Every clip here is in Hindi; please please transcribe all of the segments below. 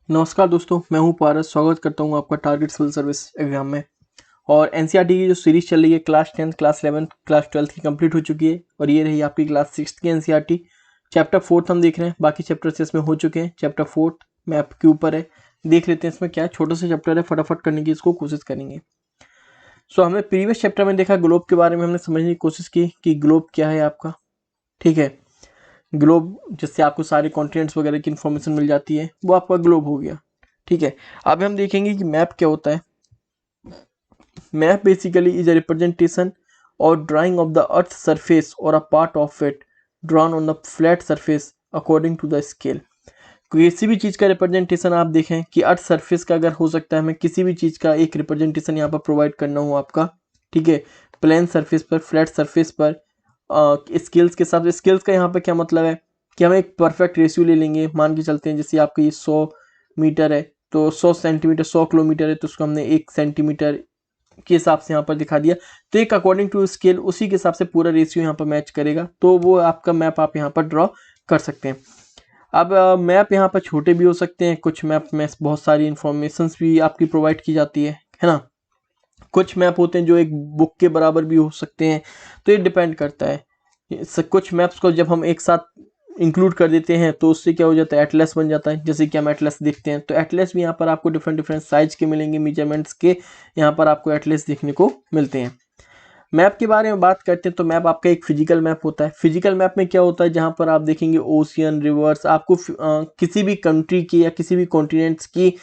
नमस्कार दोस्तों, मैं हूं पारस। स्वागत करता हूं आपका टारगेट सिविल सर्विस एग्जाम में। और एनसीईआरटी की जो सीरीज चल रही है class 10th, class 11th, class 12th की कंप्लीट हो चुकी है और ये रही आपकी क्लास 6th की एनसीईआरटी। चैप्टर 4th हम देख रहे हैं, बाकी चैप्टर्स इसमें हो चुके हैं। चैप्टर 4th मैप के ऊपर है, देख लेते हैं इसमें क्या है। छोटा सा चैप्टर है, फटाफट करने की इसको कोशिश करेंगे। हमने प्रीवियस चैप्टर में देखा ग्लोब के बारे में, हमने समझने की कोशिश की कि ग्लोब क्या है आपका। ठीक है, ग्लोब जिससे आपको सारे कॉन्टिनेंट्स वगैरह की इन्फॉर्मेशन मिल जाती है, वो आपका ग्लोब हो गया। ठीक है, अब हम देखेंगे कि मैप क्या होता है। Map basically is a representation or drawing of the earth surface or a part of it drawn on the flat surface according to the scale. किसी भी चीज़ का रिप्रेजेंटेशन आप देखें कि अर्थ सरफेस का अगर हो सकता है, हमें किसी भी चीज़ का एक रिप्रेजेंटेशन यहाँ पर प्रोवाइड करना हो आपका। ठीक है, प्लेन सरफेस पर, फ्लैट सरफेस पर, स्केल्स के साथ। स्केल्स का यहाँ पर क्या मतलब है कि हम एक परफेक्ट रेशियो ले लेंगे। मान के चलते हैं जैसे आपका ये 100 मीटर है तो 100 सेंटीमीटर, 100 किलोमीटर है तो उसको हमने 1 सेंटीमीटर के हिसाब से यहाँ पर दिखा दिया। तो एक अकॉर्डिंग टू स्केल उसी के हिसाब से पूरा रेशियो यहाँ पर मैच करेगा, तो वो आपका मैप आप यहाँ पर ड्रॉ कर सकते हैं। अब मैप यहाँ पर छोटे भी हो सकते हैं, कुछ मैप में बहुत सारी इंफॉर्मेशन भी आपकी प्रोवाइड की जाती है ना। कुछ मैप होते हैं जो एक बुक के बराबर भी हो सकते हैं, तो ये डिपेंड करता है। कुछ मैप्स को जब हम एक साथ इंक्लूड कर देते हैं तो उससे क्या हो जाता है, एटलस बन जाता है। जैसे कि हम एटलस देखते हैं तो एटलस भी यहाँ पर आपको डिफरेंट डिफरेंट साइज के मिलेंगे, मेजरमेंट्स के यहाँ पर आपको एटलस देखने को मिलते हैं। मैप के बारे में बात करते हैं तो मैप आपका एक फिजिकल मैप होता है। फिजिकल मैप में क्या होता है, जहाँ पर आप देखेंगे ओशियन, रिवर्स, आपको किसी भी कंट्री की या किसी भी कॉन्टिनेंट्स की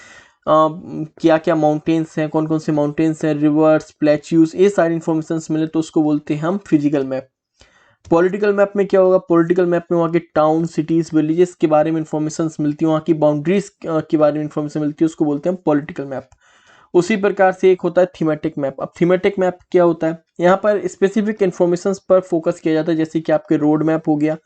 क्या क्या माउंटेन्स हैं, कौन कौन से माउंटेन्स हैं, रिवर्स, प्लेच्यूज, ये सारी इन्फॉर्मेशन मिले तो उसको बोलते हैं हम फिजिकल मैप। पॉलिटिकल मैप में क्या होगा, पॉलिटिकल मैप में वहाँ के टाउन, सिटीज, विलेजेस के बारे में इंफॉर्मेशन मिलती है, वहाँ की बाउंड्रीज के बारे में इंफॉर्मेशन मिलती है, उसको बोलते हैं पॉलिटिकल मैप। उसी प्रकार से एक होता है थीमेटिक मैप। अब थीमेटिक मैप क्या होता है, यहाँ पर स्पेसिफिक इन्फॉर्मेशन पर फोकस किया जाता है। जैसे कि आपके रोड मैप हो गया,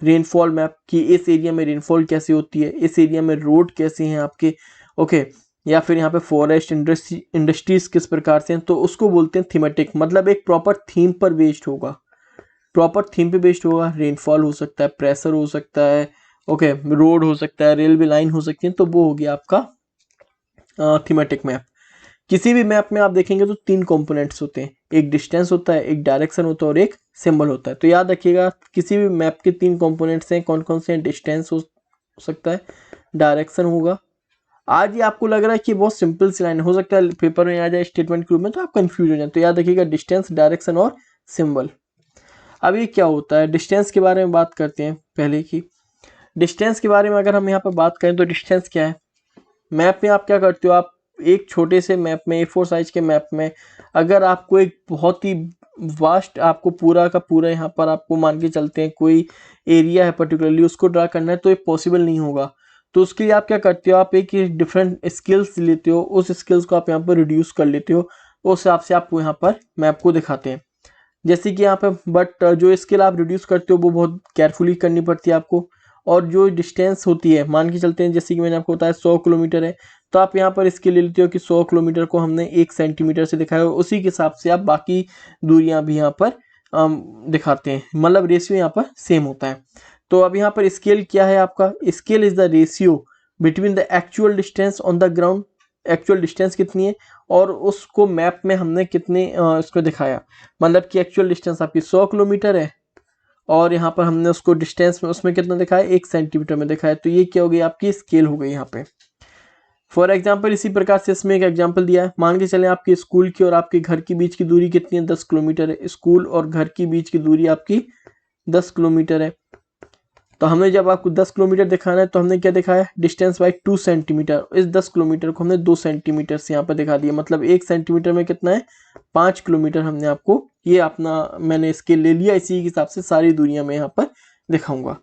रेनफॉल मैप कि इस एरिया में रेनफॉल कैसे होती है, इस एरिया में रोड कैसे हैं आपके। ओके, या फिर यहाँ पे फॉरेस्ट, इंडस्ट्रीज किस प्रकार से हैं, तो उसको बोलते हैं थीमेटिक। मतलब एक प्रॉपर थीम पर बेस्ड होगा, प्रॉपर थीम पे बेस्ड होगा। रेनफॉल हो सकता है, प्रेशर हो सकता है, ओके, रोड हो सकता है, रेलवे लाइन हो सकती है, तो वो हो गया आपका थीमेटिक मैप। किसी भी मैप में आप देखेंगे तो 3 कंपोनेंट्स होते हैं, एक डिस्टेंस होता है, एक डायरेक्शन होता है और एक सिंबल होता है। तो याद रखिएगा किसी भी मैप के 3 कंपोनेंट्स हैं, कौन कौन से हैं। डिस्टेंस हो सकता है, डायरेक्शन होगा। आज ये आपको लग रहा है कि बहुत सिंपल सी लाइन हो सकता है पेपर में आ जाए स्टेटमेंट के रूप में तो आप कंफ्यूज हो जाए, तो याद रखिएगा डिस्टेंस, डायरेक्शन और सिंबल। अब ये क्या होता है, डिस्टेंस के बारे में बात करते हैं पहले की। डिस्टेंस के बारे में अगर हम यहाँ पर बात करें तो डिस्टेंस क्या है। मैप में आप क्या करते हो, आप एक छोटे से मैप में, A4 साइज के मैप में, अगर आपको एक बहुत ही वास्ट, आपको पूरा का पूरा यहाँ पर आपको मान के चलते हैं कोई एरिया है पर्टिकुलरली, उसको ड्रा करना है तो ये पॉसिबल नहीं होगा। तो उसके लिए आप क्या करते हो, आप एक डिफरेंट स्किल्स लेते हो, उस स्किल्स को आप यहाँ पर रिड्यूस कर लेते हो, उस हिसाब से आपको यहाँ पर मैप को दिखाते हैं। जैसे कि यहाँ पे बट जो स्किल आप रिड्यूस करते हो वो बहुत केयरफुली करनी पड़ती है आपको। और जो डिस्टेंस होती है, मान के चलते हैं जैसे कि मैंने आपको बताया 100 किलोमीटर है, तो आप यहाँ पर स्किल ले लेते हो कि 100 किलोमीटर को हमने 1 सेंटीमीटर से दिखाया, उसी के हिसाब से आप बाकी दूरियां भी यहाँ पर दिखाते हैं। मतलब रेशियो यहाँ पर सेम होता है। तो अब यहाँ पर स्केल क्या है आपका, scale is the ratio between the actual distance on the ground. Actual distance कितनी है और उसको मैप में हमने कितने इसको दिखाया। मतलब कि एक्चुअल डिस्टेंस आपकी 100 किलोमीटर है और यहाँ पर हमने उसको डिस्टेंस में उसमें कितना दिखाया, 1 सेंटीमीटर में दिखाया, तो ये क्या हो गई आपकी स्केल हो गई यहाँ पे। फॉर एग्जाम्पल इसी प्रकार से इसमें एक एग्जाम्पल दिया है, मान के चले आपके स्कूल की और आपके घर के बीच की दूरी कितनी है, 10 किलोमीटर है। स्कूल और घर के बीच की दूरी आपकी 10 किलोमीटर है। तो हमने जब आपको 10 किलोमीटर दिखाना है तो हमने क्या दिखाया, डिस्टेंस बाई 2 सेंटीमीटर। इस 10 किलोमीटर को हमने 2 सेंटीमीटर से यहाँ पर दिखा दिया। मतलब 1 सेंटीमीटर में कितना है, 5 किलोमीटर। हमने आपको ये अपना मैंने स्केल ले लिया, इसी के हिसाब से सारी दुनिया में यहाँ पर दिखाऊंगा।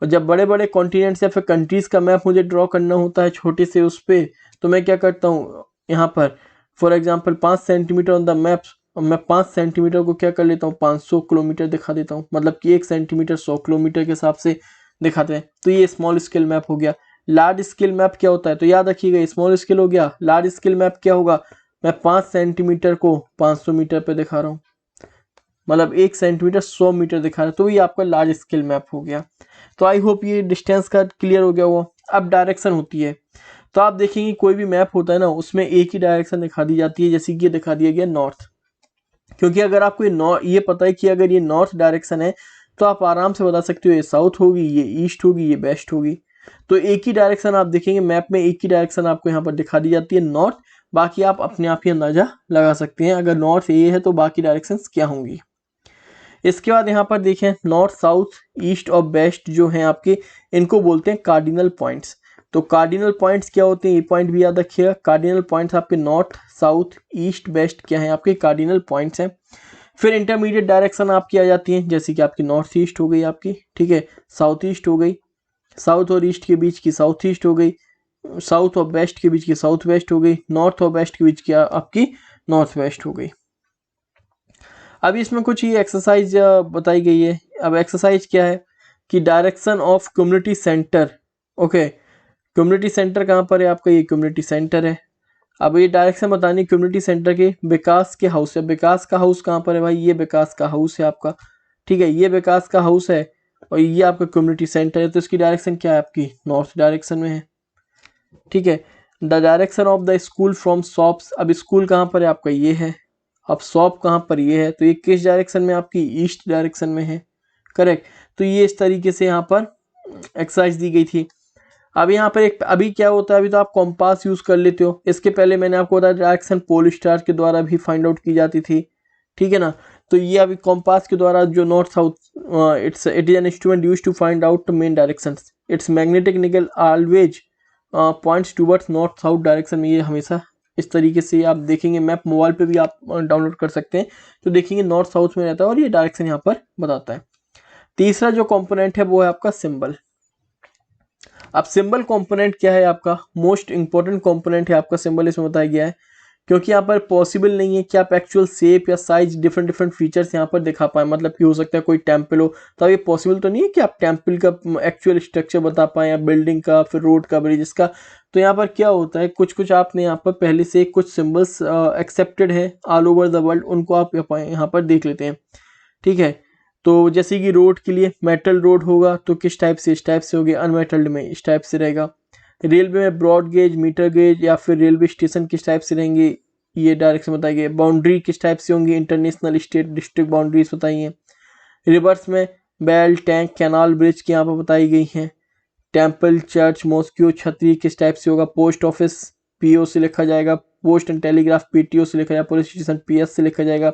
और जब बड़े बड़े कॉन्टिनेंट्स या फिर कंट्रीज का मैप मुझे ड्रॉ करना होता है छोटे से उस पर, तो मैं क्या करता हूँ, यहाँ पर for example 5 centimetre on the map, और मैं 5 सेंटीमीटर को क्या कर लेता हूँ, 500 किलोमीटर दिखा देता हूँ। मतलब कि 1 सेंटीमीटर 100 किलोमीटर के हिसाब से दिखाते हैं। तो ये स्मॉल स्केल मैप हो गया। लार्ज स्केल मैप क्या होता है, तो याद रखिएगा स्मॉल स्केल हो गया, लार्ज स्केल मैप क्या होगा, मैं 5 सेंटीमीटर को 500 मीटर पे दिखा रहा हूँ। मतलब 1 सेंटीमीटर 100 मीटर दिखा रहा है, तो ये आपका लार्ज स्केल मैप हो गया। तो आई होप ये डिस्टेंस का क्लियर हो गया हुआ। अब डायरेक्शन होती है, तो आप देखेंगे कोई भी मैप होता है ना, उसमें एक ही डायरेक्शन दिखा दी जाती है, जैसे कि ये दिखा दिया गया नॉर्थ। क्योंकि अगर आपको ये पता है कि अगर ये नॉर्थ डायरेक्शन है तो आप आराम से बता सकते हो ये साउथ होगी, ये ईस्ट होगी, ये वेस्ट होगी। तो एक ही डायरेक्शन आप देखेंगे मैप में, एक ही डायरेक्शन आपको यहाँ पर दिखा दी जाती है नॉर्थ। बाकी आप अपने आप ही अंदाजा लगा सकते हैं, अगर नॉर्थ ये है तो बाकी डायरेक्शंस क्या होंगी। इसके बाद यहाँ पर देखें नॉर्थ, साउथ, ईस्ट और वेस्ट जो हैं आपके, इनको बोलते हैं कार्डिनल पॉइंट्स। तो कार्डिनल पॉइंट्स क्या होते हैं, ये पॉइंट भी याद रखिएगा। कार्डिनल पॉइंट्स आपके नॉर्थ, साउथ, ईस्ट, वेस्ट क्या है आपके कार्डिनल पॉइंट्स हैं। फिर इंटरमीडिएट डायरेक्शन आपकी आ जाती है, जैसे कि आपकी नॉर्थ ईस्ट हो गई आपकी, ठीक है, साउथ ईस्ट हो गई, साउथ और ईस्ट के बीच की साउथ ईस्ट हो गई, साउथ और वेस्ट के बीच की साउथ वेस्ट हो गई, नॉर्थ और वेस्ट के बीच की आपकी नॉर्थ वेस्ट हो गई। अभी इसमें कुछ ये एक्सरसाइज बताई गई है। अब एक्सरसाइज क्या है कि direction of community centre. Okay, community centre कहाँ पर है आपका, ये कम्युनिटी सेंटर है। अब ये डायरेक्शन बतानी कम्युनिटी सेंटर के, विकास के हाउस है। विकास का हाउस कहाँ पर है भाई, ये विकास का हाउस है आपका, ठीक है, ये विकास का हाउस है और ये आपका कम्युनिटी सेंटर है। तो इसकी डायरेक्शन क्या है आपकी, नॉर्थ डायरेक्शन में है, ठीक है। The direction of the school from shops, अब स्कूल कहाँ पर है आपका, ये है। अब शॉप कहाँ पर, ये है, तो ये किस डायरेक्शन में आपकी, ईस्ट डायरेक्शन में है, करेक्ट। तो ये इस तरीके से यहाँ पर एक्सरसाइज दी गई थी। अब यहाँ पर एक, अभी क्या होता है, अभी तो आप कॉम्पास यूज कर लेते हो, इसके पहले मैंने आपको बताया डायरेक्शन पोल स्टार के द्वारा भी फाइंड आउट की जाती थी, ठीक है ना। तो ये अभी कॉम्पास के द्वारा जो north south, it is an instrument use to find out the main direction. Its magnetic nickel always points towards north south direction में। ये हमेशा इस तरीके से आप देखेंगे, मैप मोबाइल पे भी आप डाउनलोड कर सकते हैं, तो देखेंगे नॉर्थ साउथ में रहता है और ये डायरेक्शन यहाँ पर बताता है। तीसरा जो कंपोनेंट है वो है आपका सिंबल। अब सिंबल कंपोनेंट क्या है आपका, मोस्ट इंपॉर्टेंट कंपोनेंट है आपका सिंबल, इसमें बताया गया है। क्योंकि यहाँ पर पॉसिबल नहीं है कि आप एक्चुअल शेप या साइज डिफरेंट डिफरेंट फीचर्स यहाँ पर दिखा पाए। मतलब कि हो सकता है कोई टेम्पल हो, तो ये पॉसिबल तो नहीं है कि आप टेम्पल का एक्चुअल स्ट्रक्चर बता पाए, या बिल्डिंग का, फिर रोड का, ब्रिज का। तो यहाँ पर क्या होता है, कुछ कुछ आपने यहाँ पर पहले से कुछ सिम्बल्स एक्सेप्टेड है ऑल ओवर द वर्ल्ड, उनको आप यहाँ पर देख लेते हैं, ठीक है। तो जैसे कि रोड के लिए मेटल रोड होगा तो किस टाइप से, इस टाइप से होगी, अनमेटल्ड में इस टाइप से रहेगा। रेलवे में ब्रॉड गेज, मीटर गेज या फिर रेलवे स्टेशन किस टाइप से रहेंगे, ये डायरेक्शन बताई गई। बाउंड्री किस टाइप से होंगी, इंटरनेशनल, स्टेट, डिस्ट्रिक्ट बाउंड्रीज बताई हैं। रिवर्स में बेल, टैंक, कैनाल, ब्रिज की यहाँ पर बताई गई हैं। टेम्पल, चर्च, मॉस्क्यू, छतरी किस टाइप से होगा। पोस्ट ऑफिस पीओ से लिखा जाएगा, पोस्ट एंड टेलीग्राफ पीटीओ से लिखा जाएगा, पुलिस स्टेशन पीएस से लिखा जाएगा।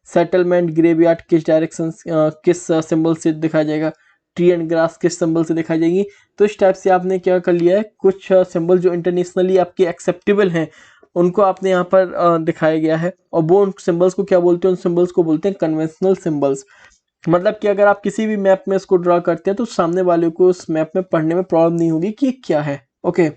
सेटलमेंट, ग्रेवयार्ड किस डायरेक्शन, किस सिंबल से दिखाया जाएगा। ट्री एंड ग्रास किस सिंबल से दिखाई जाएगी। तो इस टाइप से आपने क्या कर लिया है, कुछ सिंबल जो इंटरनेशनली आपके एक्सेप्टेबल हैं उनको आपने यहाँ पर दिखाया गया है। और वो उन सिंबल्स को क्या बोलते हैं, उन सिंबल्स को बोलते हैं कन्वेंशनल सिंबल्स। मतलब कि अगर आप किसी भी मैप में इसको ड्रा करते हैं तो सामने वाले को उस मैप में पढ़ने में प्रॉब्लम नहीं होगी कि क्या है, ओके।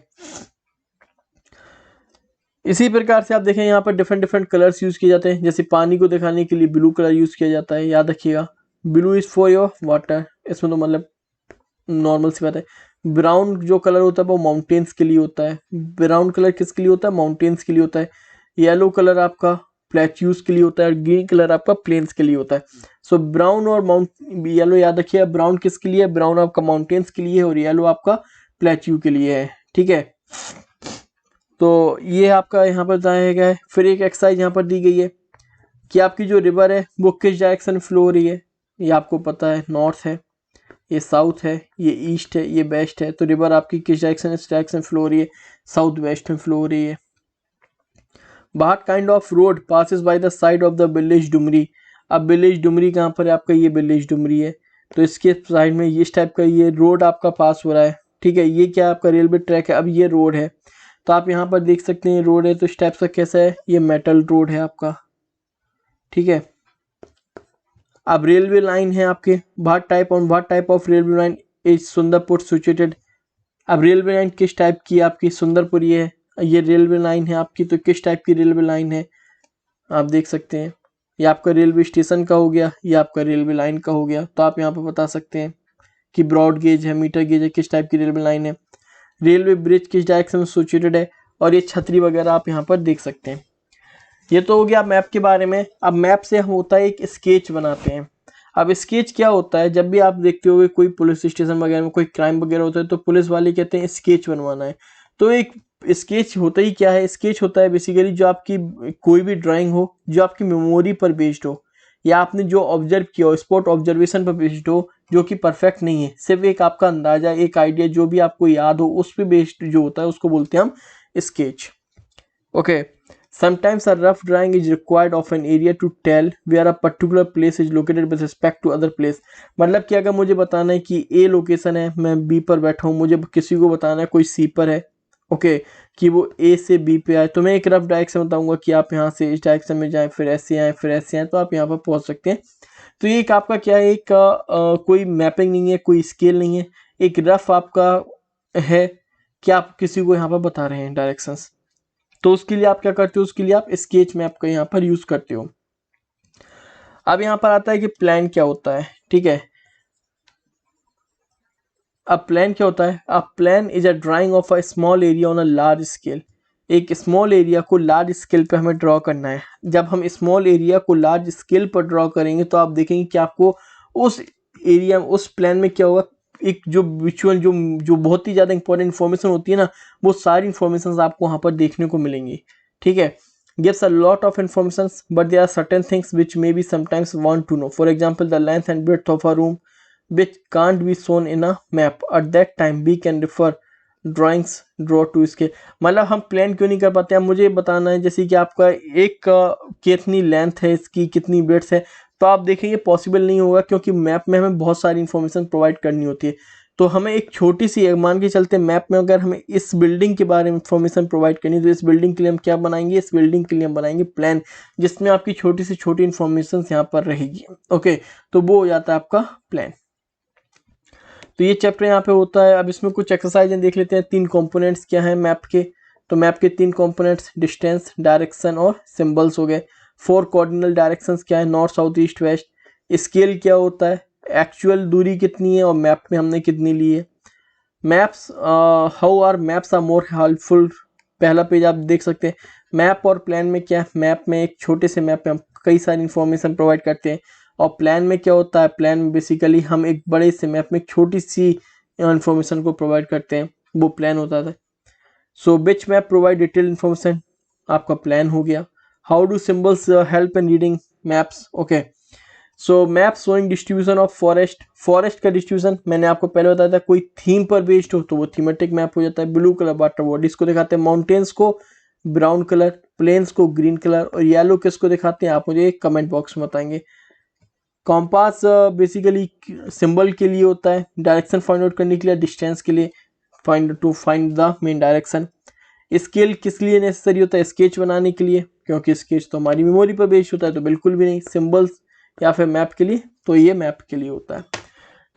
इसी प्रकार से आप देखें यहाँ पर डिफरेंट डिफरेंट कलर्स यूज किए जाते हैं। जैसे पानी को दिखाने के लिए ब्लू कलर यूज किया जाता है, याद रखिएगा, blue is for your water. इसमें तो मतलब नॉर्मल सी बात है। ब्राउन जो कलर होता है वो माउंटेन्स के लिए होता है। ब्राउन कलर किसके लिए होता है, माउंटेन्स के लिए होता है। येलो कलर आपका प्लेट्यूज के लिए होता है और ग्रीन कलर आपका प्लेन्स के लिए होता है। सो ब्राउन और येलो याद रखिए, ब्राउन किसके लिए है, ब्राउन आपका माउंटेन्स के लिए है और येलो आपका प्लेट्यू के लिए है, ठीक है। तो ये आपका यहाँ पर बताया गया है। फिर एक एक्सरसाइज यहाँ पर दी गई है कि आपकी जो रिवर है वो किस डायरेक्शन में फ्लो हो रही है। ये आपको पता है, नॉर्थ है, ये साउथ है, ये ईस्ट है, ये वेस्ट है। तो रिवर आपकी किस डायरेक्शन, इस डायरेक्शन फ्लो हो रही है, साउथ वेस्ट में फ्लो हो रही है। What kind of road passes by the side of the village Dumri. अब विलेज डुमरी कहाँ पर है आपका, ये विलेज डुमरी है। तो इसके साइड में इस टाइप का ये रोड आपका पास हो रहा है, ठीक है। ये क्या आपका रेलवे ट्रैक है। अब ये रोड है, तो आप यहाँ पर देख सकते हैं रोड है, तो इस टाइप से कैसा है, ये मेटल रोड है आपका, ठीक है। अब रेलवे लाइन है आपके, what type of railway line is Sundarpur situated. अब रेलवे लाइन किस टाइप की आपकी, सुंदरपुर ये रेलवे लाइन है आपकी, तो किस टाइप की रेलवे लाइन है आप देख सकते हैं। ये आपका रेलवे स्टेशन का हो गया, ये आपका रेलवे लाइन का हो गया। तो आप यहाँ पर बता सकते हैं कि ब्रॉड गेज है, मीटर गेज है, किस टाइप की रेलवे लाइन है। रेलवे ब्रिज किस डायरेक्शन में सिचुएटेड है, और ये छतरी वगैरह आप यहाँ पर देख सकते हैं। ये तो हो गया मैप के बारे में। अब मैप से हम होता है एक स्केच बनाते हैं। अब स्केच क्या होता है, जब भी आप देखते होगे कोई पुलिस स्टेशन वगैरह में कोई क्राइम वगैरह होता है तो पुलिस वाले कहते हैं स्केच बनवाना है। तो एक स्केच होता ही क्या है, स्केच होता है बेसिकली जो आपकी कोई भी ड्राइंग हो जो आपकी मेमोरी पर बेस्ड हो, या आपने जो ऑब्जर्व किया हो स्पॉट ऑब्जर्वेशन पर बेस्ड हो, जो कि परफेक्ट नहीं है, सिर्फ एक आपका अंदाजा, एक आइडिया जो भी आपको याद हो उस पर बेस्ड जो होता है उसको बोलते हैं हम sketch. Okay, sometimes a rough drawing is required of an area to tell where a particular place is located with respect to other place। मतलब कि अगर मुझे बताना है कि ए लोकेशन है, मैं बी पर बैठा हूँ, मुझे किसी को बताना है कोई सी पर है, ओके, कि वो ए से बी पे आए, तो मैं एक रफ डायरेक्शन बताऊंगा कि आप यहाँ से इस डायरेक्शन में जाएं, फिर ऐसे आए, फिर ऐसे आए, तो आप यहाँ पर पहुँच सकते हैं। तो ये एक आपका क्या है, एक कोई मैपिंग नहीं है, कोई स्केल नहीं है, एक रफ आपका है कि आप किसी को यहाँ पर बता रहे हैं डायरेक्शंस। तो उसके लिए आप क्या करते हो, उसके लिए आप स्केच मैप का यहाँ पर यूज करते हो। अब यहाँ पर आता है कि प्लान क्या होता है, ठीक है। अब प्लान क्या होता है, a plan is a drying of a small area on a large scale. एक स्मॉल एरिया को लार्ज स्केल पे हमें ड्रॉ करना है। जब हम स्मॉल एरिया को लार्ज स्केल पर ड्रॉ करेंगे तो आप देखेंगे कि आपको उस एरिया, उस प्लान में क्या होगा, एक जो विजुअल जो बहुत ही ज़्यादा इंपॉर्टेंट इन्फॉर्मेशन होती है ना, वो सारी इन्फॉर्मेशन आपको वहाँ पर देखने को मिलेंगी, ठीक है। gives a lot of information, but there are certain things which may be sometimes want to know. For example, the length and breadth of a room which can't be shown in a map. At that time we can refer drawings draw to scale। मतलब हम प्लान क्यों नहीं कर पाते हैं, मुझे बताना है जैसे कि आपका एक कितनी लेंथ है, इसकी कितनी ब्रेड्थ है, तो आप देखिए ये पॉसिबल नहीं होगा क्योंकि मैप में हमें बहुत सारी इन्फॉर्मेशन प्रोवाइड करनी होती है। तो हमें एक छोटी सी मान के चलते मैप में अगर हमें इस बिल्डिंग के बारे में इंफॉर्मेशन प्रोवाइड करनी है, तो इस बिल्डिंग के लिए हम क्या बनाएंगे, इस बिल्डिंग के लिए हम बनाएंगे प्लान, जिसमें आपकी छोटी से छोटी इन्फॉर्मेशन यहाँ पर रहेगी। ओके, तो वो हो जाता है आपका प्लान। तो ये चैप्टर यहाँ पे होता है। अब इसमें कुछ एक्सरसाइज देख लेते हैं। 3 कंपोनेंट्स क्या हैं मैप के, तो मैप के 3 कंपोनेंट्स डिस्टेंस, डायरेक्शन और सिंबल्स हो गए। 4 कोऑर्डिनल डायरेक्शंस क्या है, north south east west. Scale क्या होता है, एक्चुअल दूरी कितनी है और मैप में हमने कितनी ली है। Maps, how are maps are more helpful, पहला पेज आप देख सकते हैं। मैप और प्लान में क्या है, मैप में एक छोटे से मैप में हम कई सारी इंफॉर्मेशन प्रोवाइड करते हैं, और प्लान में क्या होता है, प्लान में बेसिकली हम एक बड़े से मैप में छोटी सी इंफॉर्मेशन को प्रोवाइड करते हैं, वो प्लान होता है। सो विच मैप प्रोवाइड डिटेल इंफॉर्मेशन, आपका प्लान हो गया। How do symbols help in reading maps, okay. So map showing distribution of forest, forest का डिस्ट्रीब्यूशन मैंने आपको पहले बताया था, कोई थीम पर बेस्ड हो तो वो थीमेटिक मैप हो जाता है। ब्लू कलर वाटर बॉडीज को दिखाते हैं, माउंटेन्स को ब्राउन कलर, प्लेन्स को ग्रीन कलर, और येलो किसको दिखाते हैं आप मुझे कमेंट बॉक्स में बताएंगे। कॉम्पास बेसिकली सिंबल के लिए होता है, डायरेक्शन फाइंड आउट करने के लिए, डिस्टेंस के लिए, find the main direction. Scale किस लिए नेसेसरी होता है, स्केच बनाने के लिए, क्योंकि स्केच तो हमारी मेमोरी पर बेस्ड होता है, तो बिल्कुल भी नहीं। सिंबल्स या फिर मैप के लिए, तो ये मैप के लिए होता है।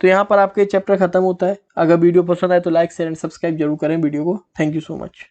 तो यहाँ पर आपका चैप्टर खत्म होता है। अगर वीडियो पसंद आए तो लाइक शेयर एंड सब्सक्राइब जरूर करें वीडियो को। Thank you so much.